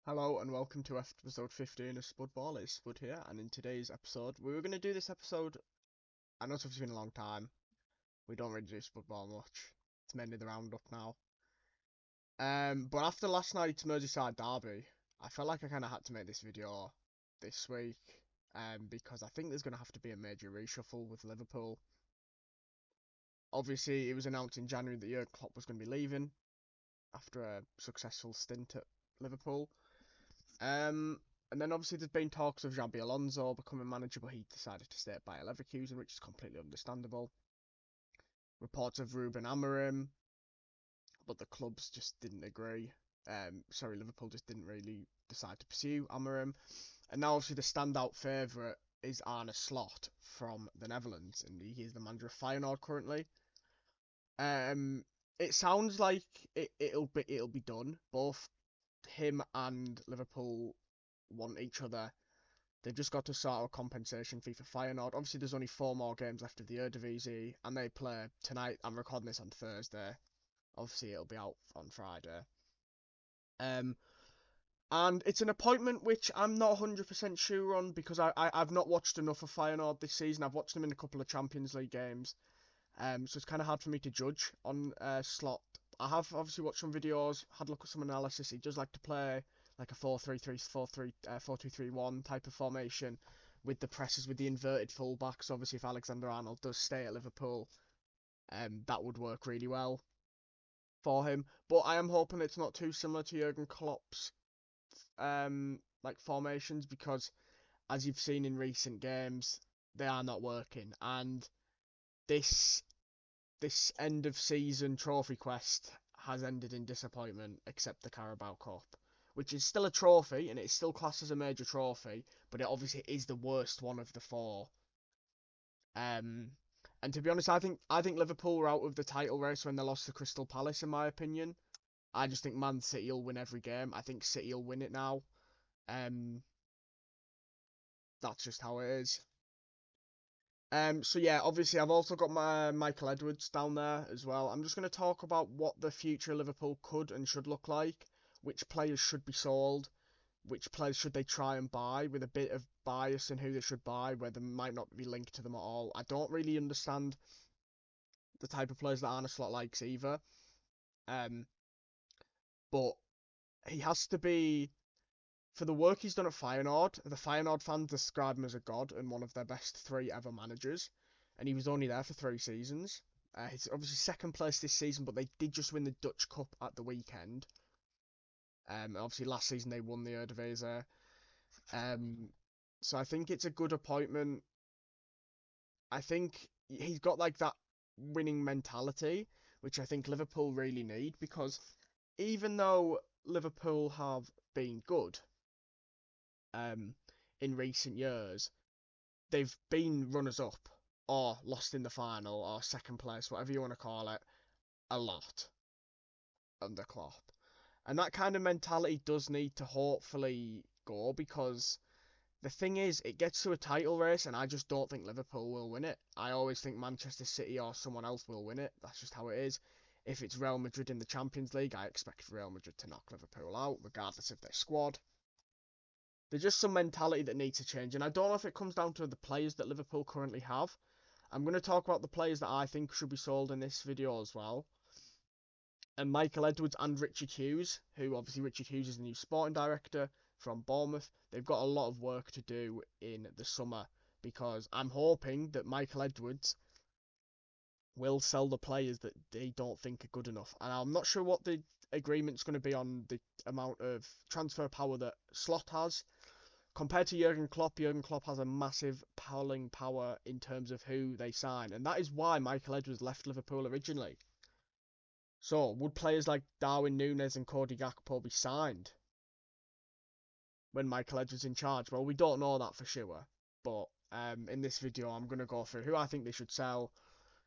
Hello and welcome to episode 15 of Spud Ball. It's Spud here, and in today's episode, we were going to do this episode. I know it's been a long time. We don't really do Spud Ball much. It's mainly the roundup now. But after last night's Merseyside derby, I felt like I kind of had to make this video this week. Because I think there's going to have to be a major reshuffle with Liverpool. Obviously, it was announced in January that Jurgen Klopp was going to be leaving after a successful stint at Liverpool. And then obviously there's been talks of Xabi Alonso becoming manager, but he decided to stay at Bayer Leverkusen, which is completely understandable. Reports of Ruben Amorim, but the clubs just didn't agree. Liverpool just didn't really decide to pursue Amorim. And now obviously the standout favourite is Arne Slot from the Netherlands, and he is the manager of Feyenoord currently. It sounds like it'll be done. Both him and Liverpool want each other. They've just got to sort out a compensation fee for Feyenoord. Obviously, there's only 4 more games left of the Eredivisie, and they play tonight. I'm recording this on Thursday. Obviously, it'll be out on Friday. And it's an appointment which I'm not 100% sure on because I've not watched enough of Feyenoord this season. I've watched them in a couple of Champions League games. So it's kind of hard for me to judge on Slot. I have obviously watched some videos, had a look at some analysis. He does like to play like a 4-3-3, 4-2-3-1 type of formation with the presses with the inverted fullbacks. Obviously, if Alexander-Arnold does stay at Liverpool, that would work really well for him. But I am hoping it's not too similar to Jurgen Klopp's like formations, because as you've seen in recent games, they are not working. And this end of season trophy quest has ended in disappointment, except the Carabao Cup, which is still a trophy and it's still classed as a major trophy, but it obviously is the worst one of the 4. And to be honest, I think Liverpool were out of the title race when they lost to Crystal Palace, in my opinion. I just think Man City will win every game. I think City will win it now. Um, that's just how it is. So yeah, obviously I've also got my Michael Edwards down there as well. I'm just going to talk about what the future of Liverpool could and should look like, which players should be sold, which players should they try and buy, with a bit of bias in who they should buy, where they might not be linked to them at all. I don't really understand the type of players that Arne Slot likes either. Um, but he has to be, for the work he's done at Feyenoord. The Feyenoord fans describe him as a god and one of their best 3 ever managers, and he was only there for 3 seasons. He's obviously second place this season, but they did just win the Dutch Cup at the weekend. Obviously last season they won the Eredivisie. So I think it's a good appointment. I think he's got like that winning mentality, which I think Liverpool really need, because even though Liverpool have been good, in recent years, they've been runners up or lost in the final or second place, whatever you want to call it, a lot under Klopp. And that kind of mentality does need to hopefully go, because the thing is, it gets to a title race and I just don't think Liverpool will win it. I always think Manchester City or someone else will win it. That's just how it is. If it's Real Madrid in the Champions League, I expect Real Madrid to knock Liverpool out, regardless of their squad. There's just some mentality that needs to change, and I don't know if it comes down to the players that Liverpool currently have. I'm going to talk about the players that I think should be sold in this video as well. And Michael Edwards and Richard Hughes, who obviously Richard Hughes is the new sporting director from Bournemouth. They've got a lot of work to do in the summer, because I'm hoping that Michael Edwards will sell the players that they don't think are good enough. And I'm not sure what the agreement's going to be on the amount of transfer power that Slot has. Compared to Jurgen Klopp has a massive pulling power in terms of who they sign, and that is why Michael Edwards left Liverpool originally. So, would players like Darwin Núñez and Cody Gakpo be signed when Michael Edwards is in charge? Well, we don't know that for sure, but in this video I'm going to go through who I think they should sell,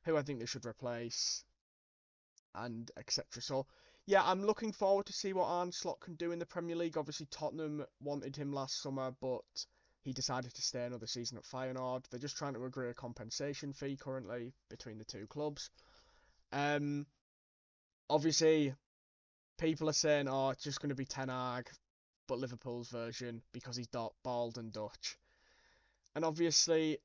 who I think they should replace, and etc. So, yeah, I'm looking forward to see what Arne Slot can do in the Premier League. Obviously, Tottenham wanted him last summer, but he decided to stay another season at Feyenoord. They're just trying to agree a compensation fee currently between the 2 clubs. Obviously, people are saying, oh, it's just going to be Ten Hag. but Liverpool's version because he's bald and Dutch. And obviously,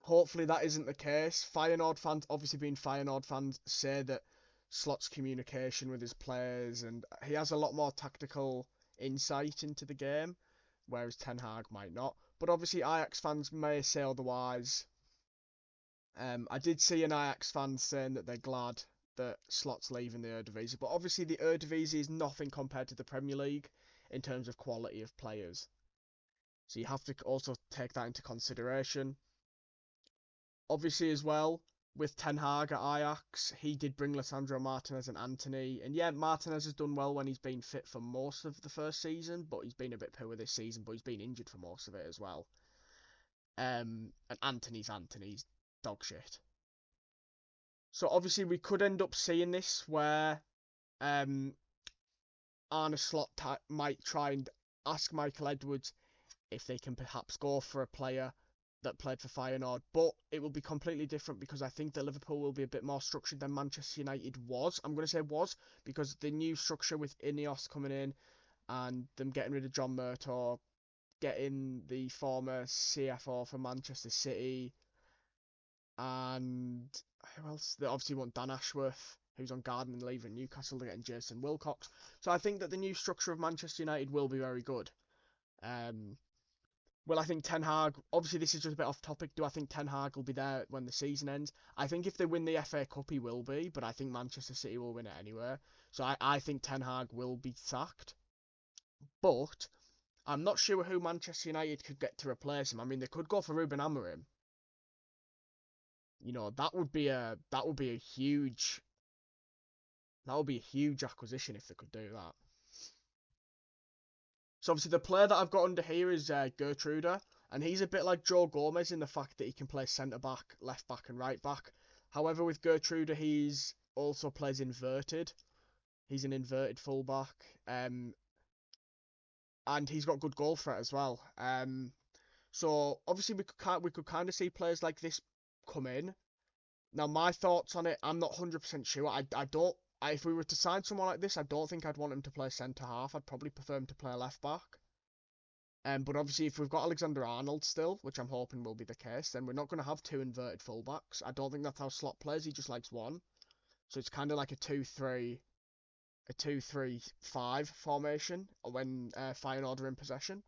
hopefully that isn't the case. Feyenoord fans, obviously being Feyenoord fans, say that Slot's communication with his players and he has a lot more tactical insight into the game, whereas Ten Hag might not. But obviously Ajax fans may say otherwise. I did see an Ajax fan saying that they're glad that Slot's leaving the Eredivisie, but obviously the Eredivisie is nothing compared to the Premier League in terms of quality of players. So you have to also take that into consideration. Obviously, as well, with Ten Hag at Ajax, he did bring Lisandro Martinez and Antony. And yeah, Martinez has done well when he's been fit for most of the first season, but he's been a bit poor this season, but he's been injured for most of it as well. And Antony's dog shit. So obviously we could end up seeing this where Arne Slot might try and ask Michael Edwards if they can perhaps go for a player that played for Feyenoord, but it will be completely different because I think that Liverpool will be a bit more structured than Manchester United was. I'm going to say was because the new structure with Ineos coming in and them getting rid of John Murtaugh, getting the former CFO for Manchester City, and who else? They obviously want Dan Ashworth, who's on gardening leave at Newcastle. They're getting Jason Wilcox. So I think that the new structure of Manchester United will be very good. Well, I think Ten Hag, obviously this is just a bit off topic. Do I think Ten Hag will be there when the season ends? I think if they win the FA Cup, he will be, but I think Manchester City will win it anyway. So I think Ten Hag will be sacked. But I'm not sure who Manchester United could get to replace him. I mean, they could go for Ruben Amorim. You know, that would be a huge acquisition if they could do that. So obviously the player that I've got under here is Gertruda, and he's a bit like Joe Gomez in the fact that he can play centre back, left back, and right back. However, with Gertruda, he's also plays inverted. He's an inverted fullback, and he's got good goal threat as well. So obviously we could kind of see players like this come in. Now my thoughts on it, I'm not 100% sure. I don't. If we were to sign someone like this, I don't think I'd want him to play centre half. I'd probably prefer him to play left back. But obviously, if we've got Alexander-Arnold still, which I'm hoping will be the case, then we're not going to have two inverted fullbacks. I don't think that's how Slot plays. He just likes one. So it's kind of like a 2-3-5 formation when Feyenoord are in possession.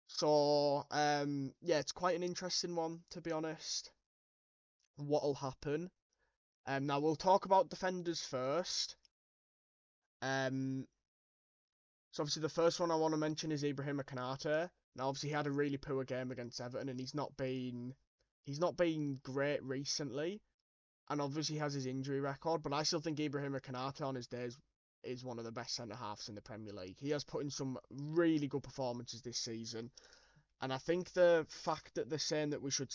So, yeah, it's quite an interesting one, to be honest. What'll happen? Now, we'll talk about defenders first. So obviously the first one I want to mention is Ibrahima Konate. Now obviously he had a really poor game against Everton and he's not been great recently. And obviously he has his injury record, but I still think Ibrahima Konate on his days is one of the best centre halves in the Premier League. He has put in some really good performances this season. And I think the fact that they're saying that we should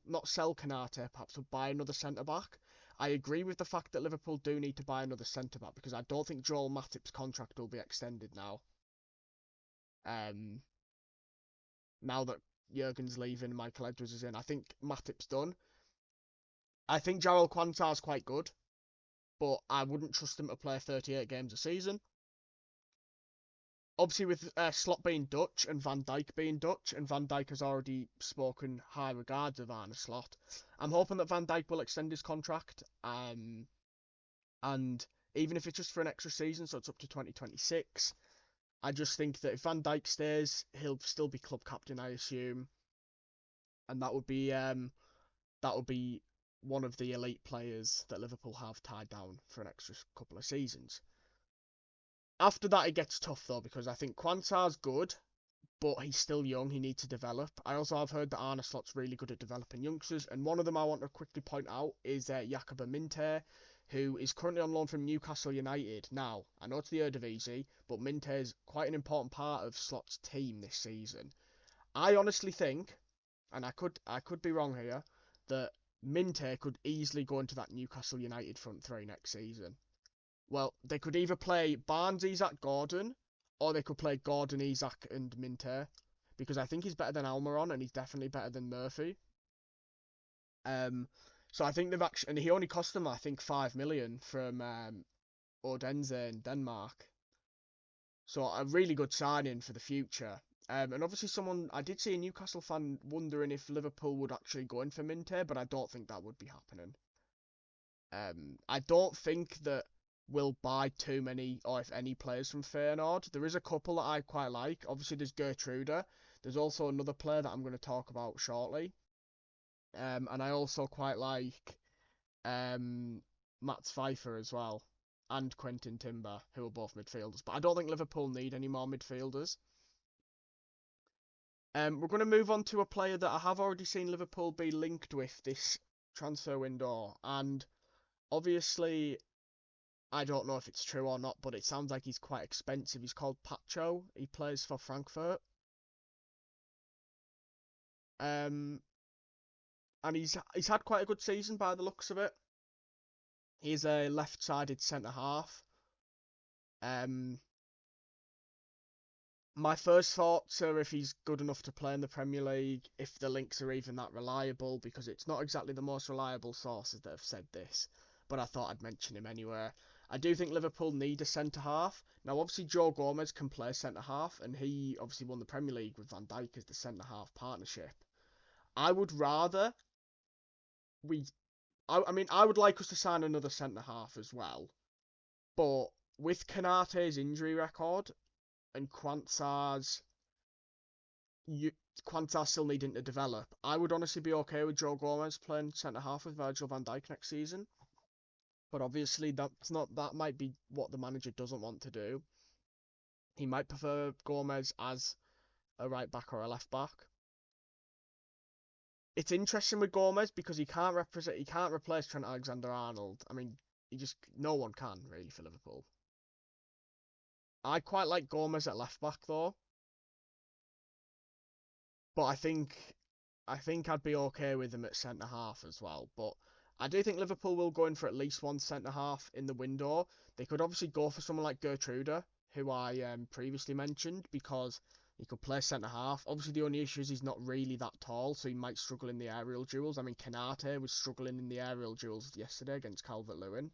not sell Konate perhaps, but buy another centre back. I agree with the fact that Liverpool do need to buy another centre back because I don't think Joel Matip's contract will be extended now. Now that Jurgen's leaving, Michael Edwards is in, I think Matip's done. I think Jarrell Quansah's quite good, but I wouldn't trust him to play 38 games a season. Obviously, with Slot being Dutch and Van Dijk being Dutch, and Van Dijk has already spoken high regards of Arne Slot, I'm hoping that Van Dijk will extend his contract, and even if it's just for an extra season, so it's up to 2026, I just think that if Van Dijk stays, he'll still be club captain, I assume, and that would be one of the elite players that Liverpool have tied down for an extra couple of seasons. After that, it gets tough though because I think Quansah's good, but he's still young. He needs to develop. I also have heard that Arne Slot's really good at developing youngsters, and one of them I want to quickly point out is Jakob Minte, who is currently on loan from Newcastle United. Now, I know it's the Eredivisie, but Minte is quite an important part of Slot's team this season. I honestly think, and I could be wrong here, that Minte could easily go into that Newcastle United front three next season. Well, they could either play Barnes, Isak, Gordon, or they could play Gordon, Isak, and Minte, because I think he's better than Almiron, and he's definitely better than Murphy. So I think they've actually, and he only cost them, I think, 5 million from Odense in Denmark. So a really good signing for the future. And obviously someone, I did see a Newcastle fan wondering if Liverpool would actually go in for Minte, but I don't think that would be happening. I don't think that we'll buy too many, or if any, players from Feyenoord. There is a couple that I quite like. Obviously, there's Gertruda. There's also another player that I'm going to talk about shortly. And I also quite like Mats Pfeiffer as well, and Quentin Timber, who are both midfielders. But I don't think Liverpool need any more midfielders. We're going to move on to a player that I have already seen Liverpool be linked with this transfer window, and obviously I don't know if it's true or not, but it sounds like he's quite expensive. He's called Pacho. He plays for Frankfurt. Um, and he's had quite a good season by the looks of it. He's a left-sided centre half. Um, my first thoughts are if he's good enough to play in the Premier League, if the links are even that reliable, because it's not exactly the most reliable sources that have said this. But I thought I'd mention him anyway. I do think Liverpool need a centre half. Now, obviously, Joe Gomez can play centre half, and he obviously won the Premier League with Van Dijk as the centre half partnership. I would rather we. I mean, I would like us to sign another centre half as well, but with Konate's injury record and Quansah's still needing to develop, I would honestly be okay with Joe Gomez playing centre half with Virgil van Dijk next season. But obviously, that might be what the manager doesn't want to do. He might prefer Gomez as a right back or a left back. It's interesting with Gomez because he can't replace Trent Alexander-Arnold. I mean, no one can really for Liverpool. I quite like Gomez at left back though, but I think I'd be okay with him at centre half as well. But I do think Liverpool will go in for at least one centre half in the window. They could obviously go for someone like Gertruda, who I previously mentioned, because he could play centre half. Obviously, the only issue is he's not really that tall, so he might struggle in the aerial duels. I mean, Konate was struggling in the aerial duels yesterday against Calvert-Lewin.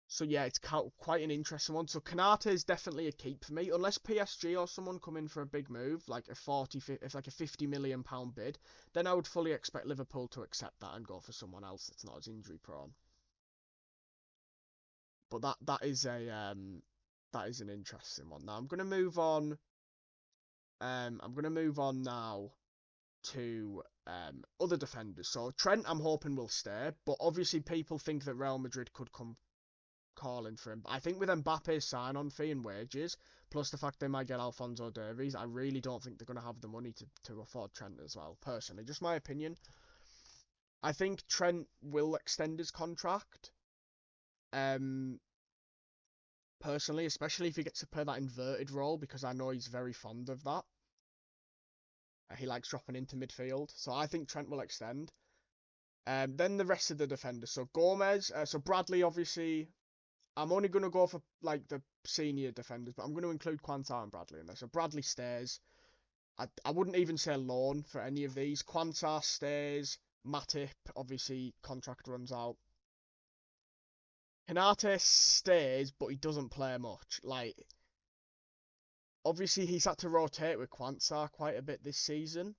So yeah, it's quite an interesting one. So Konate is definitely a keep for me, unless PSG or someone come in for a big move, like a £50 million bid. Then I would fully expect Liverpool to accept that and go for someone else that's not as injury prone. But that is an interesting one. Now I'm gonna move on. I'm gonna move on now to other defenders. So Trent, I'm hoping will stay, but obviously people think that Real Madrid could come calling for him. I think with Mbappe's sign-on fee and wages, plus the fact they might get Alphonso Davies, I really don't think they're going to have the money to afford Trent as well, personally. Just my opinion. I think Trent will extend his contract. Personally, especially if he gets to play that inverted role, because I know he's very fond of that. He likes dropping into midfield. So I think Trent will extend. Then the rest of the defenders. So Gomez, so Bradley, obviously, I'm only going to go for like the senior defenders, but I'm going to include Quansah and Bradley in there. So Bradley stays. I wouldn't even say loan for any of these. Quansah stays. Matip, obviously, contract runs out. Konate stays, but he doesn't play much. Like, obviously, he's had to rotate with Quansah quite a bit this season,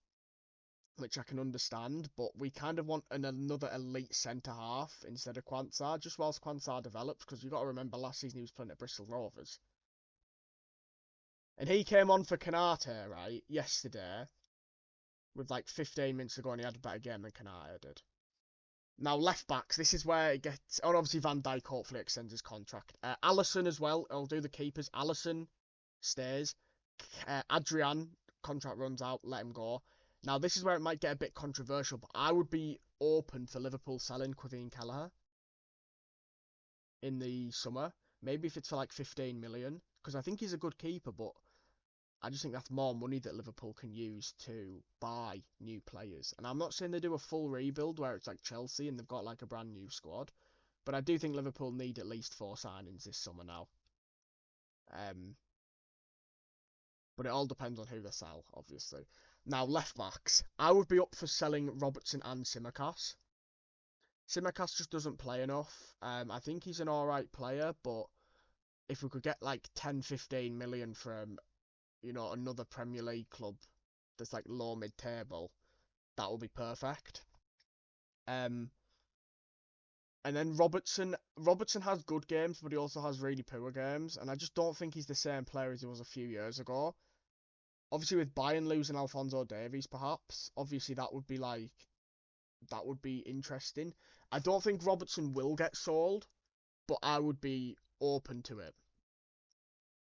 which I can understand, but we kind of want another elite centre half instead of Quansah, just whilst Quansah develops, because you've got to remember last season he was playing at Bristol Rovers. And he came on for Konate, right, yesterday, with like 15 minutes ago, and he had a better game than Konate did. Now, left backs, this is where it gets. Oh, obviously, Van Dijk hopefully extends his contract. Alisson as well, I'll do the keepers. Alisson stays. Adrian, contract runs out, let him go. Now, this is where it might get a bit controversial, but I would be open for Liverpool selling Kevin Kelleher in the summer. Maybe if it's for like 15 million, because I think he's a good keeper, but I just think that's more money that Liverpool can use to buy new players. And I'm not saying they do a full rebuild where it's like Chelsea and they've got like a brand new squad, but I do think Liverpool need at least 4 signings this summer now. But it all depends on who they sell, obviously. Now, left backs. I would be up for selling Robertson and Tsimikas. Tsimikas just doesn't play enough. I think he's an alright player, but if we could get like 10, 15 million from, another Premier League club that's like low mid-table, that would be perfect. Um, and then Robertson has good games, but he also has really poor games, and I just don't think he's the same player as he was a few years ago. Obviously, with Bayern losing Alphonso Davies, perhaps, obviously that would be interesting. I don't think Robertson will get sold, but I would be open to it.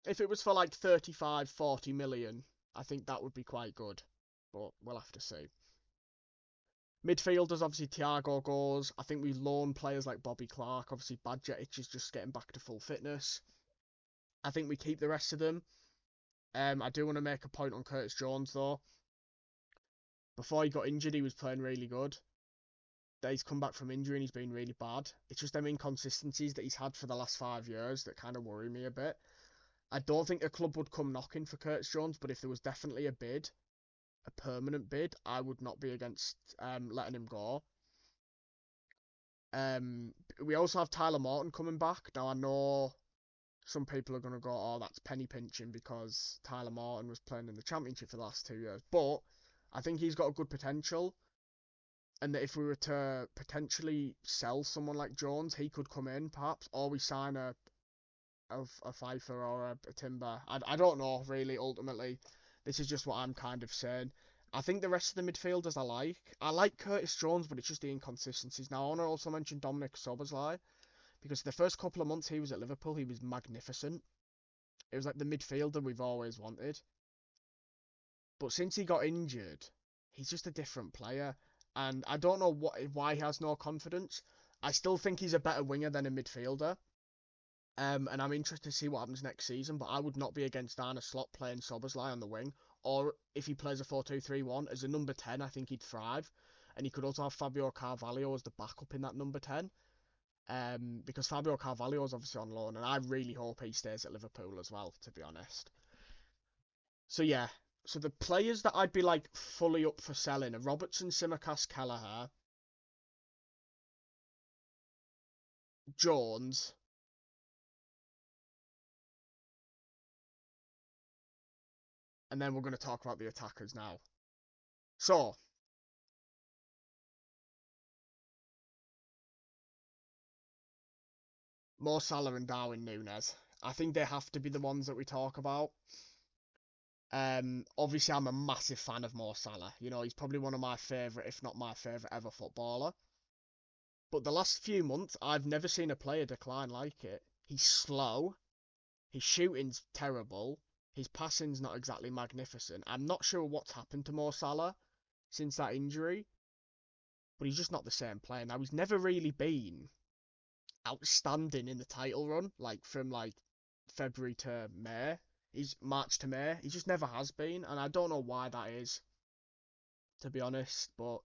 If it was for like 35, 40 million, I think that would be quite good, but we'll have to see. Midfielders, obviously Thiago goes. I think we loan players like Bobby Clark. Obviously, Badjetic is just getting back to full fitness. I think we keep the rest of them. I do want to make a point on Curtis Jones though. Before he got injured, he was playing really good. That he's come back from injury and he's been really bad. It's just them inconsistencies that he's had for the last 5 years that kind of worry me a bit. I don't think a club would come knocking for Curtis Jones, but if there was definitely a bid, a permanent bid, I would not be against letting him go. We also have Tyler Morton coming back. Now I know some people are going to go, oh, that's penny pinching because Tyler Morton was playing in the Championship for the last 2 years. But I think he's got a good potential. And that if we were to potentially sell someone like Jones, he could come in perhaps, or we sign a Pfeiffer or a Timber. I don't know really. Ultimately, this is just what I'm kind of saying. I think the rest of the midfielders I like. I like Curtis Jones, but it's just the inconsistencies. Now I want to also mention Dominic Szoboszlai because the first couple of months he was at Liverpool, he was magnificent. It was like the midfielder we've always wanted. But since he got injured, he's just a different player. And I don't know why he has no confidence. I still think he's a better winger than a midfielder. And I'm interested to see what happens next season, but I would not be against Arne Slot playing Szoboszlai on the wing. Or if he plays a 4-2-3-1, as a number 10, I think he'd thrive. And he could also have Fabio Carvalho as the backup in that number 10. Because Fabio Carvalho is obviously on loan, and I really hope he stays at Liverpool as well, to be honest. So yeah, so the players that I'd be like fully up for selling are Robertson, Tsimikas, Kelleher, Jones, and then we're going to talk about the attackers now. So, Mo Salah and Darwin Núñez. I think they have to be the ones that we talk about. Obviously, I'm a massive fan of Mo Salah. He's probably one of my favourite, if not my favourite ever footballer. But the last few months, I've never seen a player decline like it. He's slow. His shooting's terrible. His passing's not exactly magnificent. I'm not sure what's happened to Mo Salah since that injury, but he's just not the same player. Now, he's never really been outstanding in the title run, like from like February to May. He's March to May. He just never has been, and I don't know why that is, to be honest. But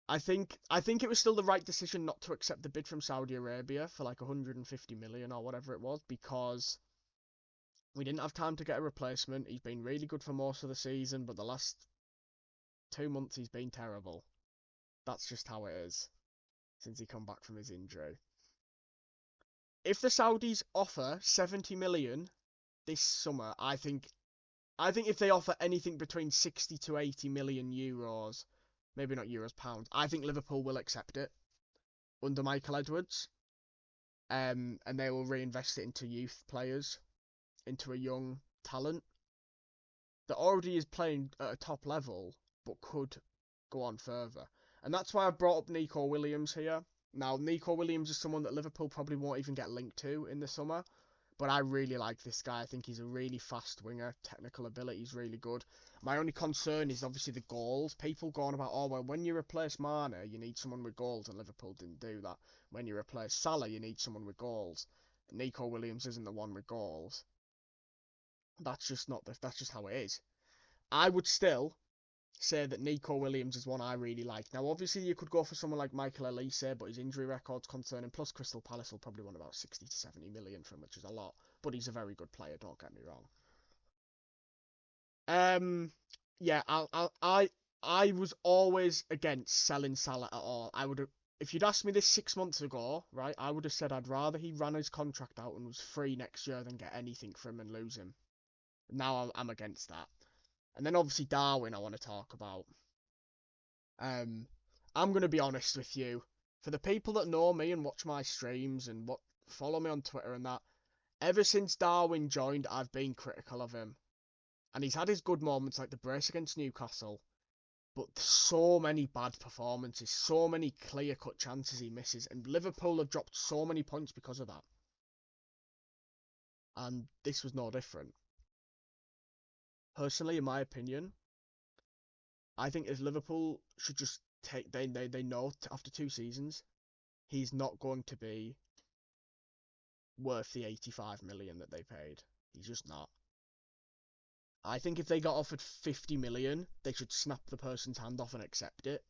I think it was still the right decision not to accept the bid from Saudi Arabia for like 150 million or whatever it was, because we didn't have time to get a replacement. He's been really good for most of the season, but the last 2 months he's been terrible. That's just how it is since he come back from his injury. If the Saudis offer 70 million this summer, I think if they offer anything between 60 to 80 million euros, maybe not euros, pounds, I think Liverpool will accept it under Michael Edwards. And they will reinvest it into youth players, into a young talent that already is playing at a top level, but could go on further. And that's why I brought up Nico Williams here. Now, Nico Williams is someone that Liverpool probably won't even get linked to in the summer, but I really like this guy. I think he's a really fast winger. Technical ability is really good. My only concern is obviously the goals. People going about, oh, well, when you replace Mane, you need someone with goals, and Liverpool didn't do that. When you replace Salah, you need someone with goals. Nico Williams isn't the one with goals. That's just not that's just how it is. I would still say that Nico Williams is one I really like. Now, obviously, you could go for someone like Michael Elise, but his injury record's concerning. Plus, Crystal Palace will probably want about 60 to 70 million from, which is a lot. But he's a very good player, don't get me wrong. Yeah, I was always against selling Salah at all. if you'd asked me this 6 months ago, right, I would have said I'd rather he ran his contract out and was free next year than get anything for him and lose him. Now I'm against that. And then obviously Darwin I want to talk about. I'm going to be honest with you. For the people that know me and watch my streams and follow me on Twitter and that, ever since Darwin joined, I've been critical of him. And he's had his good moments like the brace against Newcastle. But so many bad performances, so many clear-cut chances he misses, and Liverpool have dropped so many points because of that. And this was no different. Personally, in my opinion, I think if Liverpool should just take, they know after 2 seasons, he's not going to be worth the 85 million that they paid. He's just not. I think if they got offered 50 million, they should snap the person's hand off and accept it.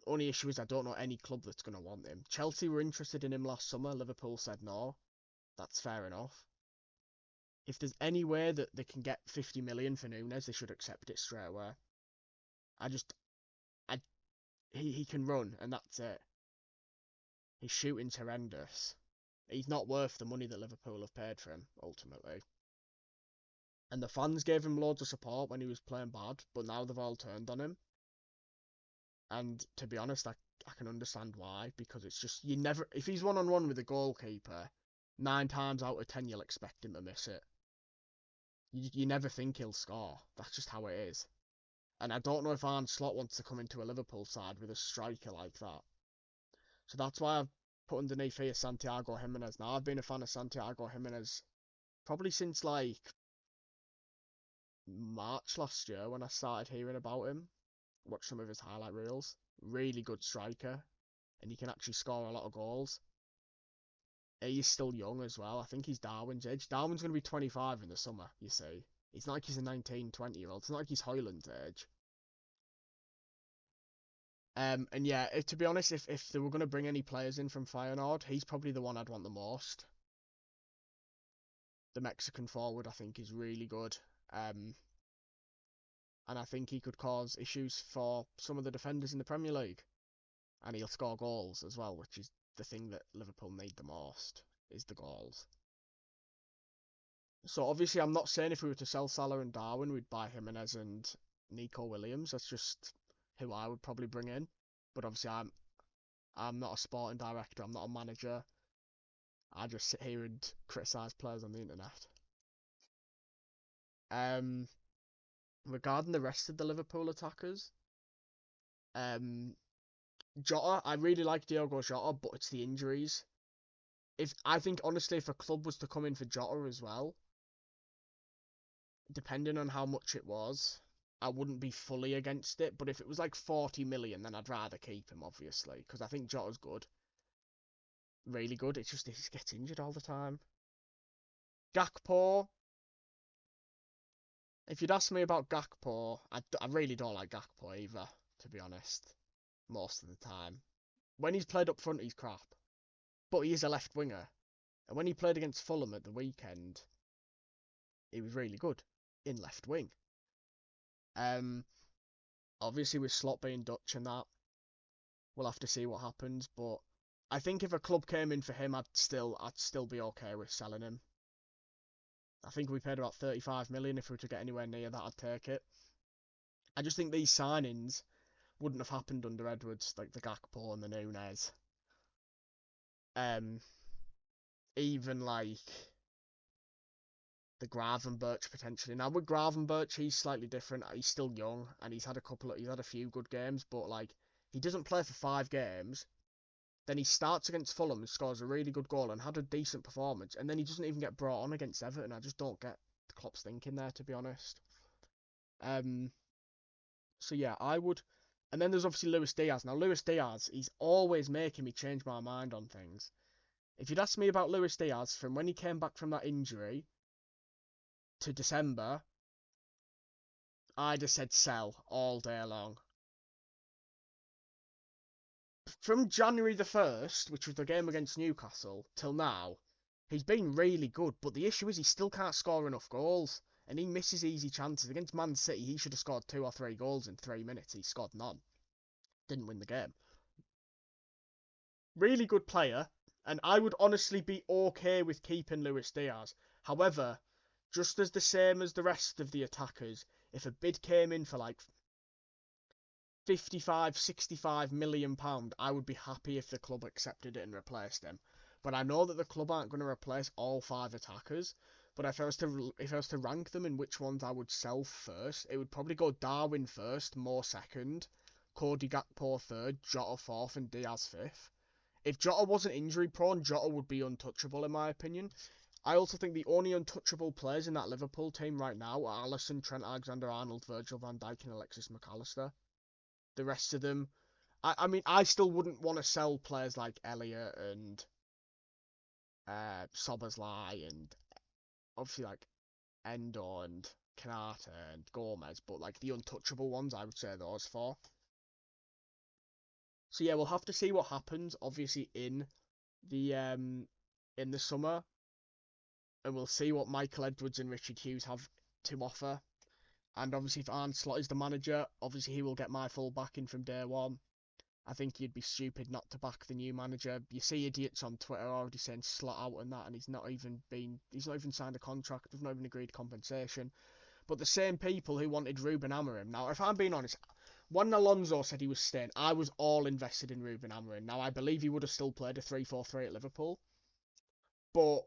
Only issue is I don't know any club that's going to want him. Chelsea were interested in him last summer. Liverpool said no. That's fair enough. If there's any way that they can get 50 million for Núñez, they should accept it straight away. He can run, and that's it. His shooting's horrendous. He's not worth the money that Liverpool have paid for him, ultimately. And the fans gave him loads of support when he was playing bad, but now they've all turned on him. And to be honest, I can understand why, because it's just, if he's one-on-one with a goalkeeper, 9 times out of 10 you'll expect him to miss it. You never think he'll score. That's just how it is. And I don't know if Arne Slot wants to come into a Liverpool side with a striker like that. So that's why I've put underneath here Santiago Jimenez. Now, I've been a fan of Santiago Jimenez probably since like March last year when I started hearing about him. Watched some of his highlight reels. Really good striker. And he can actually score a lot of goals. He's still young as well. I think he's Darwin's age. Darwin's going to be 25 in the summer, you see. It's not like he's a 19, 20-year-old. It's not like he's Højlund's age. And yeah, to be honest, if they were going to bring any players in from Feyenoord, he's probably the one I'd want the most. The Mexican forward, I think, is really good. And I think he could cause issues for some of the defenders in the Premier League. And he'll score goals as well, which is the thing that Liverpool need the most, is the goals. So obviously I'm not saying if we were to sell Salah and Darwin, we'd buy Jimenez and Nico Williams. That's just who I would probably bring in. But obviously I'm not a sporting director, I'm not a manager. I just sit here and criticise players on the internet. Regarding the rest of the Liverpool attackers, Jota, I really like Diogo Jota, but it's the injuries. I think honestly, if a club was to come in for Jota as well, depending on how much it was, I wouldn't be fully against it. But if it was like 40 million, then I'd rather keep him, obviously, because I think Jota's good, really good. It's just he gets injured all the time. Gakpo. If you'd asked me about Gakpo, I really don't like Gakpo either, to be honest, most of the time. When he's played up front, he's crap. But he is a left winger. And when he played against Fulham at the weekend, he was really good in left wing. Obviously with Slot being Dutch and that, we'll have to see what happens. But I think if a club came in for him, I'd still be okay with selling him. I think we paid about 35 million. If we were to get anywhere near that, I'd take it. I just think these signings wouldn't have happened under Edwards, like the Gakpo and the Núñez. Even like the Gravenberch potentially. Now with Gravenberch, he's slightly different. He's still young and he's had a few good games, but like he doesn't play for 5 games. Then he starts against Fulham and scores a really good goal and had a decent performance, and then he doesn't even get brought on against Everton. I just don't get Klopp's thinking there, to be honest. So yeah, I would. And then there's obviously Luis Diaz. Now Luis Diaz, he's always making me change my mind on things. If you'd asked me about Luis Diaz from when he came back from that injury to December, I'd have said sell all day long. From January the 1st, which was the game against Newcastle, till now, he's been really good, but the issue is he still can't score enough goals, and he misses easy chances. Against Man City, he should have scored 2 or 3 goals in 3 minutes. He scored none. Didn't win the game. Really good player, and I would honestly be okay with keeping Luis Diaz. However, just as the same as the rest of the attackers, if a bid came in for like 55, 65 million pound, I would be happy if the club accepted it and replaced him. But I know that the club aren't going to replace all 5 attackers. But if I was to rank them in which ones I would sell first, it would probably go Darwin first, Moore second, Cody Gakpo third, Jota fourth, and Diaz fifth. If Jota wasn't injury prone, Jota would be untouchable in my opinion. I also think the only untouchable players in that Liverpool team right now are Alisson, Trent Alexander-Arnold, Virgil van Dijk, and Alexis McAllister. The rest of them, I mean, I still wouldn't want to sell players like Elliott and Szoboszlai and obviously like Endo and Kanata and Gomez, but like the untouchable ones, I would say those four. So yeah, we'll have to see what happens, obviously in the summer, and we'll see what Michael Edwards and Richard Hughes have to offer. And obviously, if Arne Slot is the manager, obviously he will get my full backing from day one. I think you'd be stupid not to back the new manager. You see idiots on Twitter already saying Slot out and that, and he's not even signed a contract, we've not even agreed compensation. But the same people who wanted Ruben Amorim. Now, if I'm being honest, when Alonso said he was staying, I was all invested in Ruben Amorim. Now, I believe he would have still played a 3-4-3 at Liverpool, but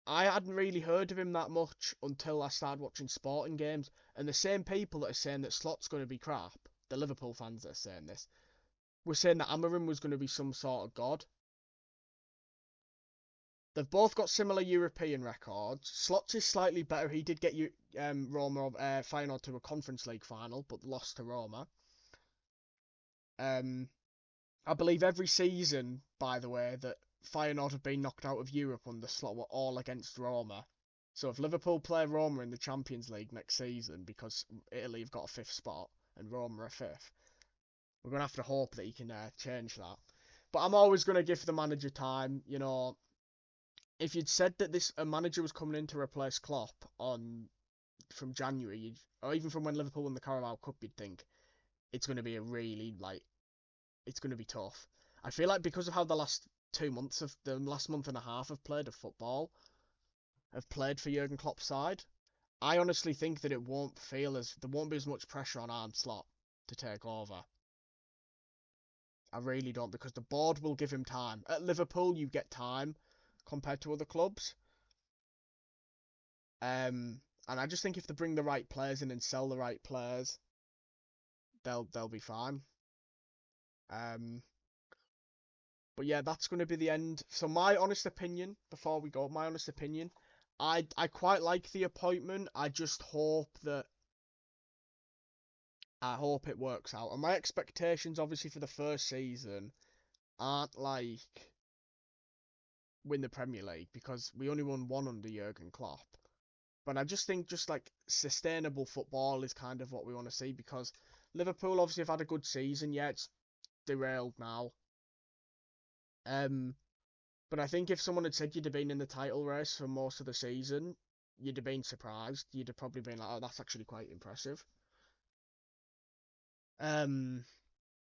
I hadn't really heard of him that much until I started watching sporting games. And the same people that are saying that Slot's going to be crap, the Liverpool fans that are saying this, were saying that Amorim was going to be some sort of god. They've both got similar European records. Slot's is slightly better. He did get Roma Feyenoord to a Conference League final, but lost to Roma. I believe every season, by the way, that Feyenoord have been knocked out of Europe under Slot were all against Roma. So if Liverpool play Roma in the Champions League next season, because Italy have got a fifth spot and Roma are fifth, we're going to have to hope that he can change that. But I'm always going to give the manager time. You know, if you'd said that a manager was coming in to replace Klopp from January, or even from when Liverpool won the Carabao Cup, you'd think it's going to be it's going to be tough. I feel like because of how the last month and a half of football have played for Jurgen Klopp's side, I honestly think that there won't be as much pressure on Arne Slot to take over. I really don't, because the board will give him time. At Liverpool, you get time compared to other clubs. And I just think if they bring the right players in and sell the right players, they'll be fine. But yeah, that's going to be the end. So my honest opinion, before we go, I quite like the appointment. I hope it works out. And my expectations, obviously, for the first season aren't like win the Premier League, because we only won one under Jurgen Klopp. But I just think like sustainable football is kind of what we want to see, because Liverpool obviously have had a good season. Yeah, it's derailed now. But I think if someone had said you'd have been in the title race for most of the season, you'd have been surprised. You'd have probably been like, oh, that's actually quite impressive.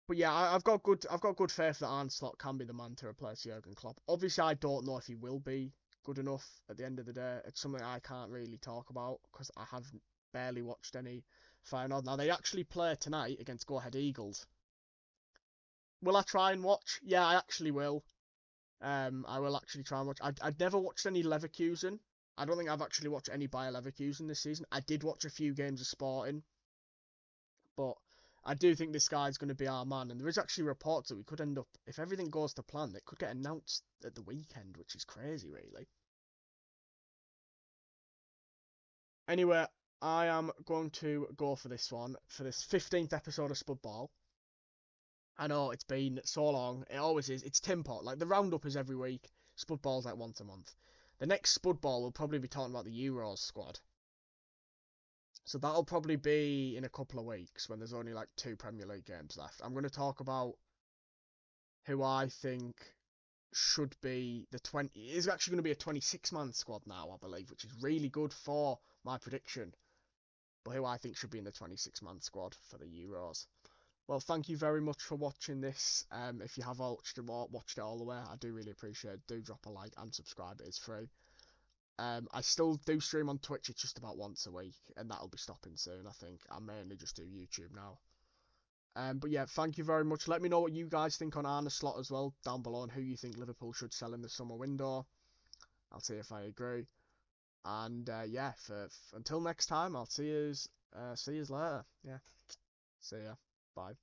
But yeah, I've got good faith that Arne Slot can be the man to replace Jurgen Klopp. Obviously, I don't know if he will be good enough at the end of the day. It's something I can't really talk about because I have barely watched any Feyenoord. Now, they actually play tonight against Go Ahead Eagles. Will I try and watch? Yeah, I actually will. I will actually try and watch. I'd never watched any Leverkusen. I don't think I've actually watched any Bayer Leverkusen this season. I did watch a few games of Sporting, but I do think this guy's going to be our man. And there is actually reports that we could end up, if everything goes to plan, it could get announced at the weekend, which is crazy, really. Anyway, I am going to go for this one, for this 15th episode of Spudball. I know it's been so long. It always is. It's Tim Pot. Like, the roundup is every week. Spudball's like once a month. The next Spudball will probably be talking about the Euros squad. So that'll probably be in a couple of weeks when there's only like 2 Premier League games left. I'm going to talk about who I think should be is actually going to be a 26-man squad now, I believe, which is really good for my prediction. But who I think should be in the 26-man squad for the Euros. Well, thank you very much for watching this. If you have watched it all the way, I do really appreciate it. Do drop a like and subscribe. It is free. I still do stream on Twitch. It's just about once a week, and that'll be stopping soon. I think I mainly just do YouTube now. But yeah, thank you very much. Let me know what you guys think on Arne Slot as well down below, and who you think Liverpool should sell in the summer window. I'll see if I agree. And yeah, until next time, I'll see you later. Yeah, see ya. Bye.